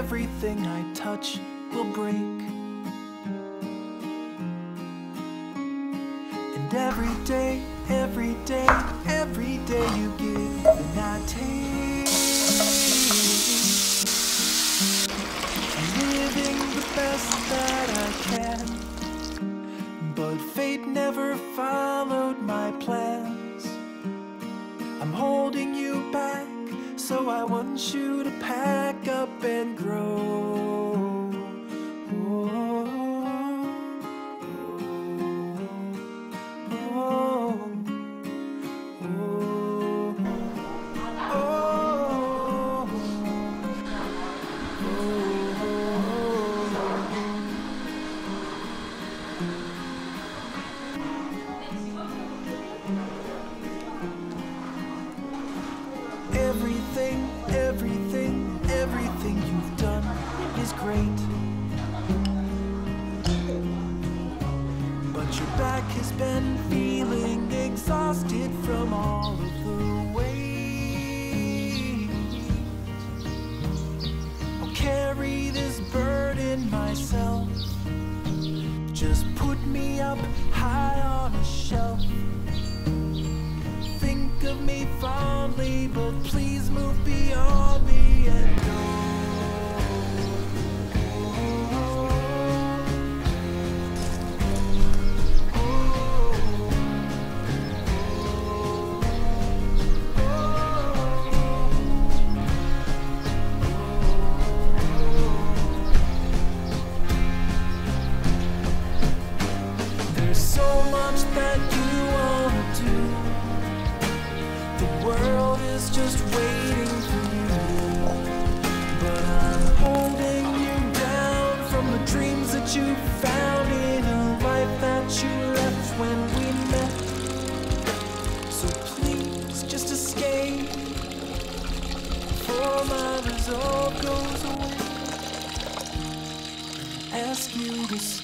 everything I touch will break. And every day, every day, every day you give and I take. I'm living the best that I can, but fate never followed my plans. I'm holding you back, so I want you to pack up and grow. Everything, everything, everything you've done is great, but your back has been feeling exhausted from all of the weight. I'll carry this burden myself. Just put me up high on a shelf. Think of me fondly, but please move beyond me and go. There's so much that you wanna do. The world is just waiting for you, but I'm holding you down from the dreams that you found in a life that you left when we met. So please just escape before my resolve goes away. Ask you to stay.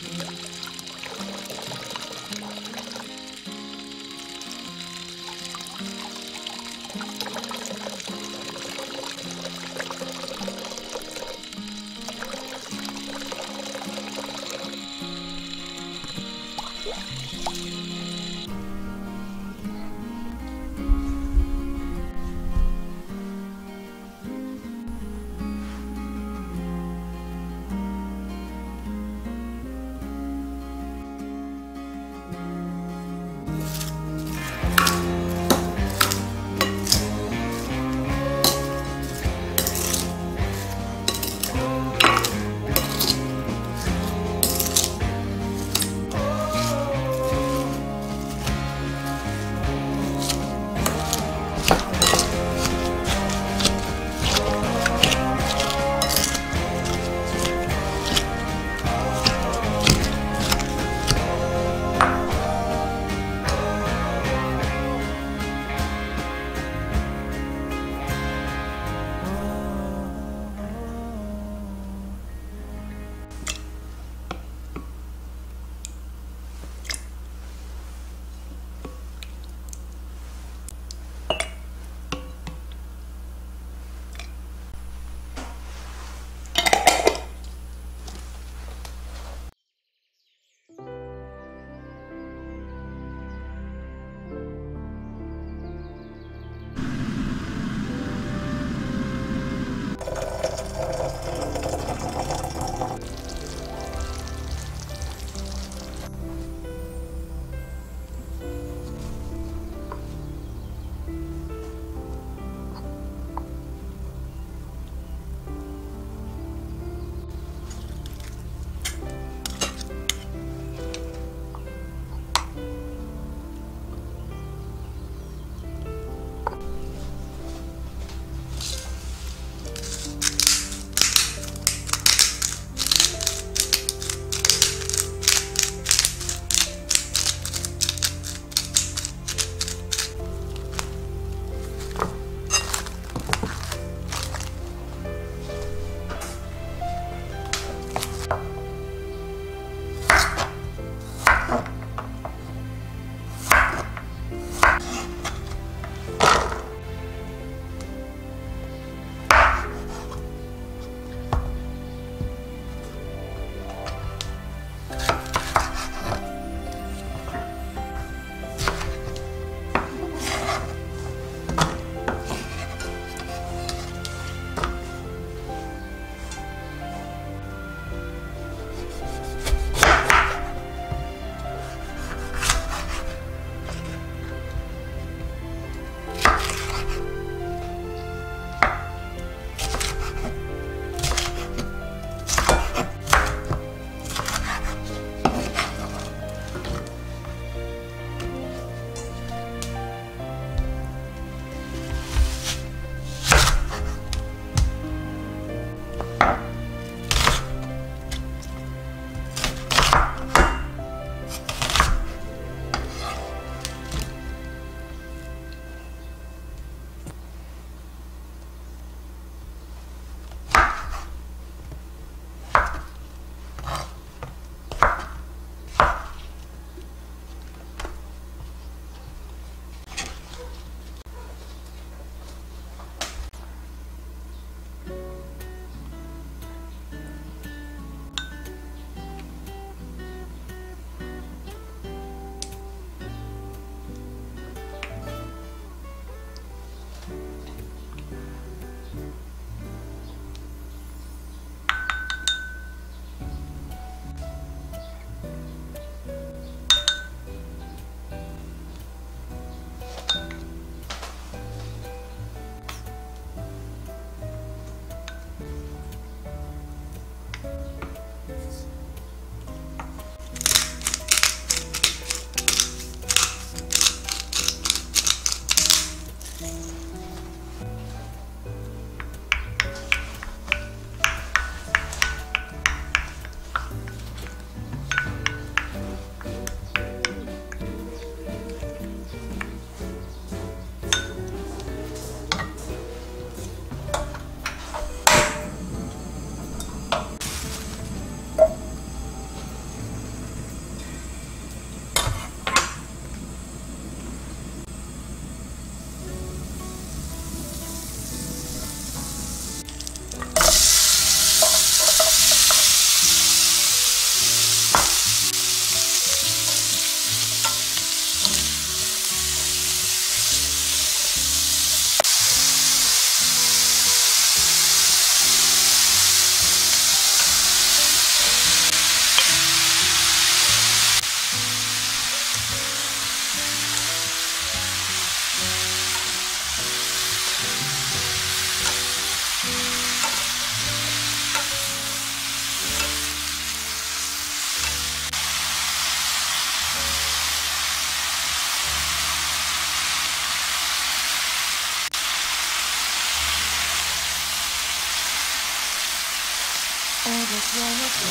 when it's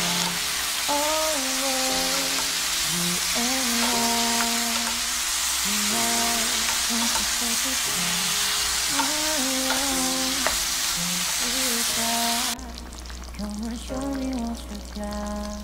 all over, you and I. Tonight, once you say goodbye, my love, don't you cry. Come and show me what you got.